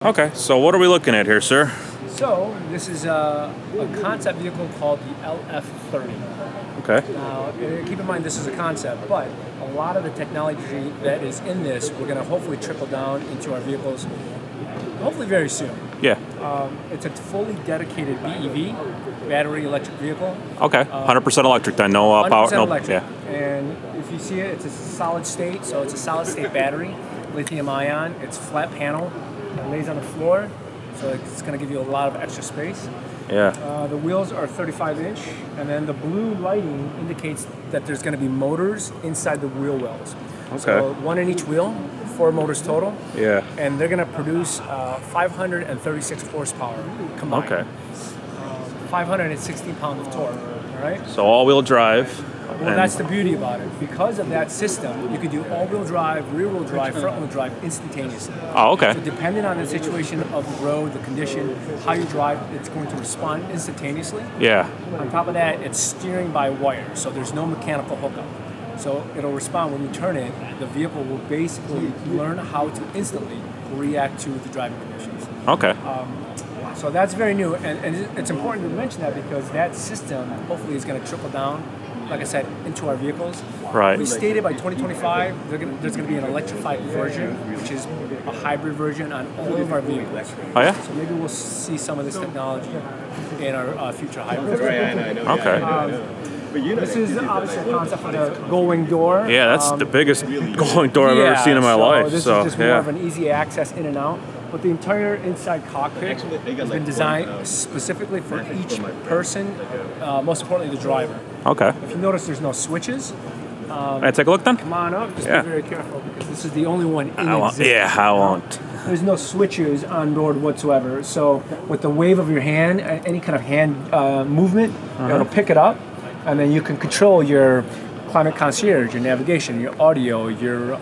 Okay, so what are we looking at here, sir? So this is a concept vehicle called the LF-30. Okay. Now, keep in mind this is a concept, but a lot of the technology that is in this, we're going to hopefully trickle down into our vehicles, hopefully very soon. Yeah. It's a fully dedicated BEV, battery electric vehicle. Okay. 100% electric then, no power. 100% No. electric. Yeah. And if you see it, it's a solid state, so it's a solid state battery, lithium ion. It's flat panel. It lays on the floor, so it's going to give you a lot of extra space. Yeah. The wheels are 35-inch, and then the blue lighting indicates that there's going to be motors inside the wheel wells. Okay. So one in each wheel, 4 motors total. Yeah. And they're going to produce 536 horsepower combined. Okay. 516 pounds of torque. All right. So all-wheel drive. Well, that's the beauty about it. Because of that system, you could do all-wheel drive, rear-wheel drive, front-wheel drive instantaneously. Oh, okay. So depending on the situation of the road, the condition, how you drive, it's going to respond instantaneously. Yeah. On top of that, it's steering by wire, so there's no mechanical hookup. So it'll respond when you turn it. The vehicle will basically learn how to instantly react to the driving conditions. Okay. So that's very new, and it's important to mention that because that system hopefully is going to trickle down, like I said, into our vehicles. Right. We stated by 2025 there's going to be an electrified version, which is a hybrid version on all of our vehicles. Oh, yeah? So maybe we'll see some of this technology in our future hybrids. Okay. This is obviously a concept for the going door. Yeah, that's the biggest going door I've ever seen in my life. This is just more of an easy access in and out. But the entire inside cockpit has been designed specifically for each person, most importantly the driver. Okay. If you notice, there's no switches. Can I take a look then? Come on up, just be very careful because this is the only one in existence. Yeah, I won't. There's no switches on board whatsoever. So with the wave of your hand, any kind of hand movement, it'll pick it up, and then you can control your climate concierge, your navigation, your audio, your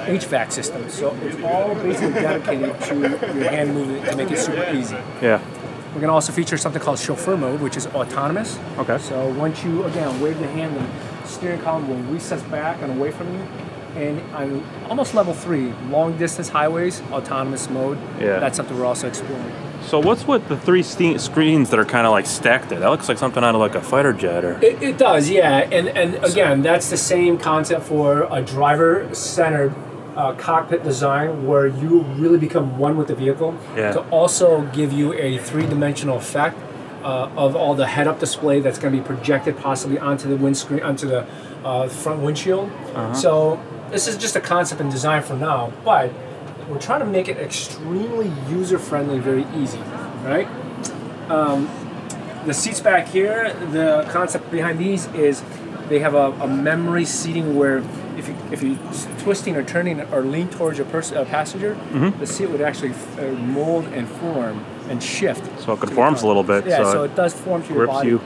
HVAC system. So it's all basically dedicated to your hand movement to make it super easy. Yeah. We're going to also feature something called chauffeur mode, which is autonomous. Okay. So once you, again, wave the hand, the steering column will recess back and away from you. And on almost level 3, long distance highways, autonomous mode. Yeah. That's something we're also exploring. So what's with the 3 screens that are kind of like stacked there? That looks like something out of like a fighter jet or... It does, yeah. And again, that's the same concept for a driver-centered cockpit design where you really become one with the vehicle to also give you a 3-dimensional effect of all the head-up display that's going to be projected possibly onto the windscreen, onto the front windshield. So this is just a concept and design for now, but we're trying to make it extremely user-friendly, very easy, right? The seats back here, the concept behind these is they have a memory seating where if you're twisting or turning or lean towards your passenger, the seat would actually mold and form and shift. So it conforms a little bit. Yeah, so it does form to your body. You.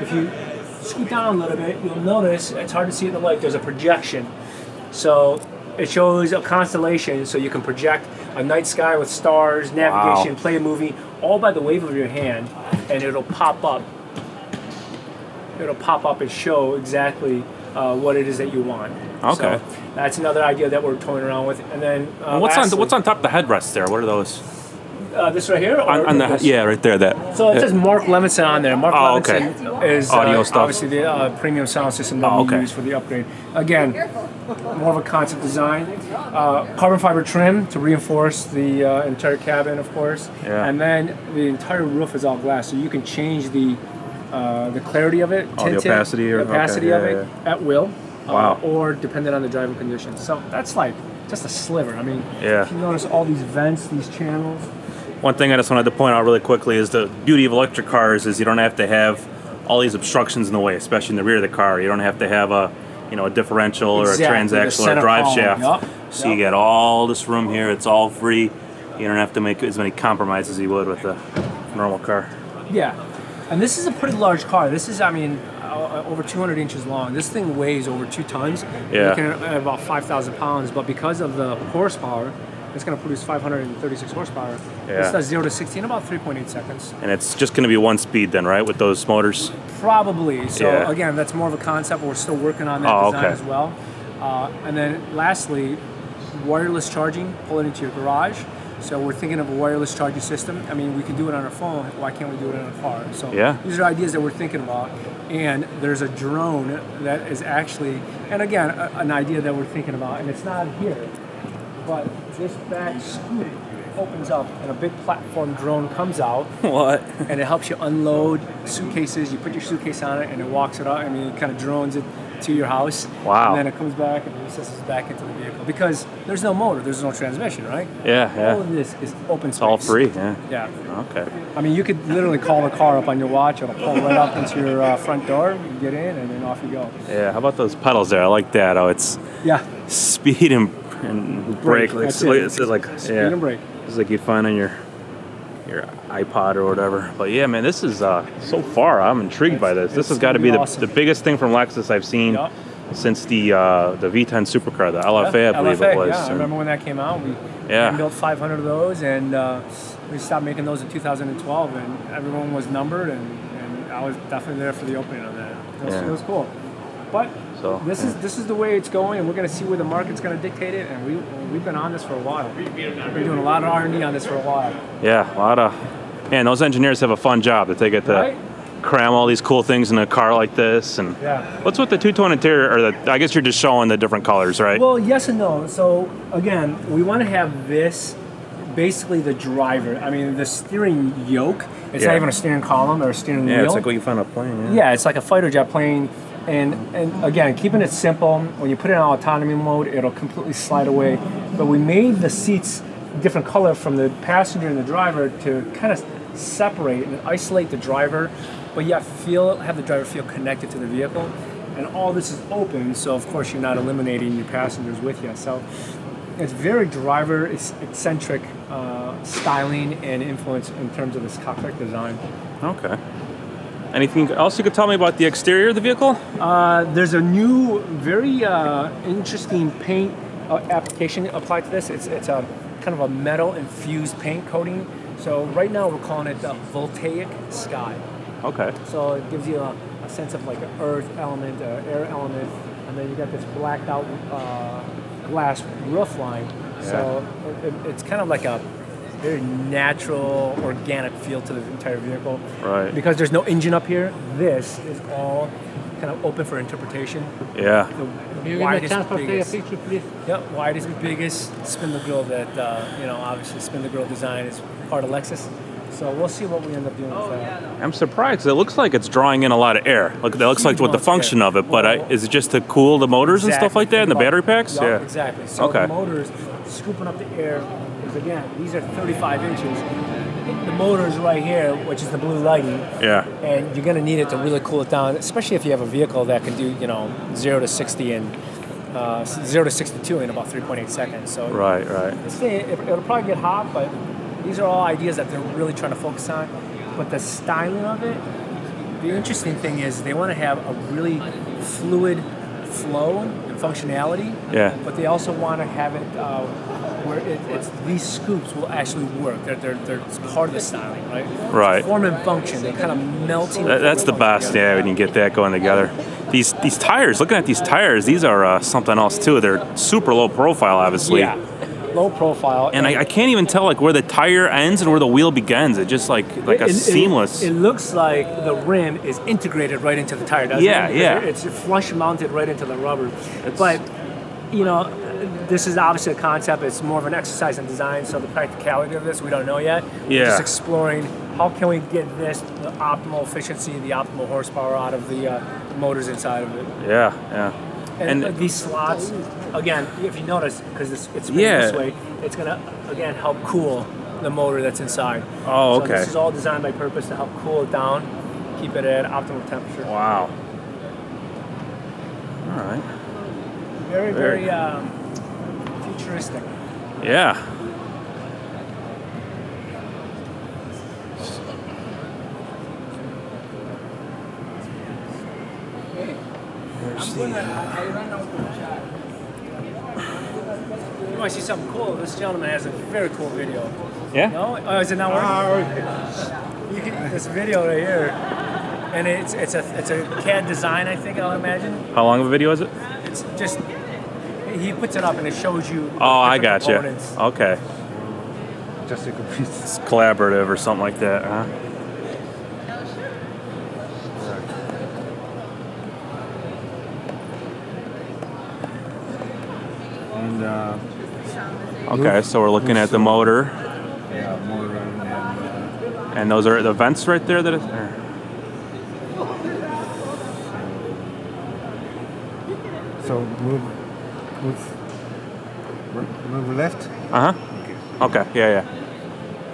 If you scoot down a little bit, you'll notice, it's hard to see in the light, there's a projection. So it shows a constellation, so you can project a night sky with stars, navigation, play a movie, all by the wave of your hand, and it'll pop up. It'll pop up and show exactly what it is that you want. Okay. So that's another idea that we're toying around with. And then what's on top of the headrest there? What are those? This right here? On the right there. That. So it says Mark Levinson on there. Mark Levinson is audio stuff. Obviously the premium sound system that we use for the upgrade. Again, more of a concept design. Carbon fiber trim to reinforce the entire cabin, of course. Yeah. And then the entire roof is all glass, so you can change the clarity of it, the opacity of it at will. Wow. Or dependent on the driving conditions. So that's like just a sliver. I mean, if you notice all these vents, these channels. One thing I just wanted to point out really quickly is the beauty of electric cars is you don't have to have all these obstructions in the way, especially in the rear of the car. You don't have to have a differential or a transaxle or a drive shaft. So you get all this room here. It's all free. You don't have to make as many compromises as you would with a normal car. Yeah. And this is a pretty large car. This is, over 200 inches long. This thing weighs over 2 tons. Yeah. Looking at about 5,000 pounds. But because of the horsepower, it's going to produce 536 horsepower. Yeah. This does 0 to 60 in about 3.8 seconds. And it's just going to be 1 speed then, right, with those motors? Probably. So again, that's more of a concept. We're still working on that design as well. And then lastly, wireless charging. Pull it into your garage. So we're thinking of a wireless charging system. I mean, we can do it on our phone. Why can't we do it in a car? So these are ideas that we're thinking about. And there's a drone that is actually, and again, an idea that we're thinking about, and it's not here, but this back scoop opens up and a big platform drone comes out. What? And it helps you unload suitcases. You put your suitcase on it and it walks it up. I mean, it kind of drones it to your house. Wow. And then it comes back and recesses back into the vehicle. Because there's no motor, there's no transmission, right? Yeah. All of this is open space. It's all free, Yeah. Okay. I mean, you could literally call the car up on your watch. It'll pull right up into your front door. You get in and then off you go. Yeah, how about those pedals there? I like that. Oh, it's speed and brake. Like, That's it. It's like speed and brake. It's like you find on your iPod or whatever. But yeah, man, this is so far. I'm intrigued by this. This has got to be awesome. the biggest thing from Lexus I've seen since the V10 supercar, the LFA, I believe it was. Yeah, I remember when that came out. We built 500 of those, and we stopped making those in 2012, and everyone was numbered, and I was definitely there for the opening on that. It was cool. But this is the way it's going, and we're going to see where the market's going to dictate it. And we've been on this for a while. We've been doing a lot of R&D on this for a while. Yeah, a lot of. Man, those engineers have a fun job that they get to cram all these cool things in a car like this. And what's with the two-tone interior? Or I guess you're just showing the different colors, right? Well, yes and no. So again, we want to have this basically the driver. I mean, the steering yoke. It's not even a steering column or a steering wheel. Yeah, it's like what you find on a plane. Yeah, it's like a fighter jet plane. And again, keeping it simple, when you put it on autonomy mode, it'll completely slide away. But we made the seats different color from the passenger and the driver to kind of separate and isolate the driver, but yet have the driver feel connected to the vehicle. And all this is open, so of course you're not eliminating your passengers with you. So it's very driver-eccentric styling and influence in terms of this cockpit design. Okay. Anything else you could tell me about the exterior of the vehicle? There's a new, very interesting paint application applied to this. It's a kind of a metal infused paint coating. So right now we're calling it the voltaic sky. Okay. So it gives you a sense of like an earth element, air element, and then you got this blacked out glass roof line. So it's kind of like a very natural, organic feel to the entire vehicle. Right. Because there's no engine up here, this is all kind of open for interpretation. Yeah. The widest, biggest, widest, biggest spindle grille that, obviously spindle grille design is part of Lexus. So we'll see what we end up doing with that. I'm surprised. It looks like it's drawing in a lot of air. That looks like what the function of it, but is it just to cool the motors and stuff like that, and the battery packs? Yeah, exactly. So the motors scooping up the air. Again, these are 35 inches. The motor is right here, which is the blue lighting. Yeah. And you're going to need it to really cool it down, especially if you have a vehicle that can do, 0 to 60 and 0 to 62 in about 3.8 seconds. So right. It'll probably get hot, but these are all ideas that they're really trying to focus on. But the styling of it, the interesting thing is they want to have a really fluid flow and functionality. Yeah. But they also want to have it where these scoops will actually work. They're part of the styling, right? Right. Form and function. They're kind of melting. That's the best, when you get that going together. These tires, looking at these tires, these are something else too. They're super low profile, obviously. Yeah. Low profile. And I can't even tell where the tire ends and where the wheel begins. It's just like seamless. It looks like the rim is integrated right into the tire, doesn't it? Yeah. It's flush mounted right into the rubber. But, this is obviously a concept. It's more of an exercise in design, so the practicality of this, we don't know yet. We're just exploring how can we get the optimal efficiency, the optimal horsepower out of the motors inside of it. Yeah. And these slots, again, if you notice, because it's this way, it's going to, again, help cool the motor that's inside. Oh, okay. So this is all designed by purpose to help cool it down, keep it at optimal temperature. Wow. All right. Very futuristic. Yeah. You want to see something cool? This gentleman has a very cool video. Yeah? No? Oh, is it not working? This video right here, and it's a CAD design, I think, I'll imagine. How long of a video is it? It's just, he puts it up and it shows you I got you. components. Okay. just a complete. It's collaborative or something like that, huh? And okay, so we're looking at the motor. yeah, motor And those are the vents right there that are. so move left. Uh-huh. Okay, yeah.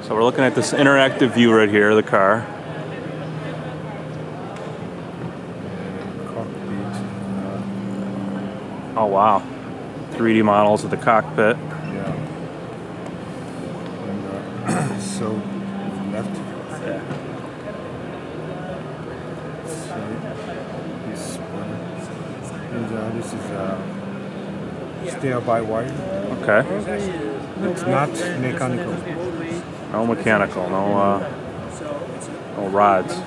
So we're looking at this interactive view right here of the car. Cockpit. Oh, wow. 3D models of the cockpit. Yeah. And so left. Yeah. So this one. And this is steer by wire. Okay. It's not mechanical. No mechanical, no rods. Yeah.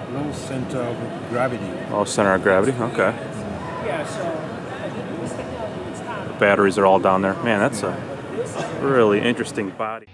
And, low center of gravity. Oh, center of gravity. Okay. The batteries are all down there. Man, that's a really interesting body.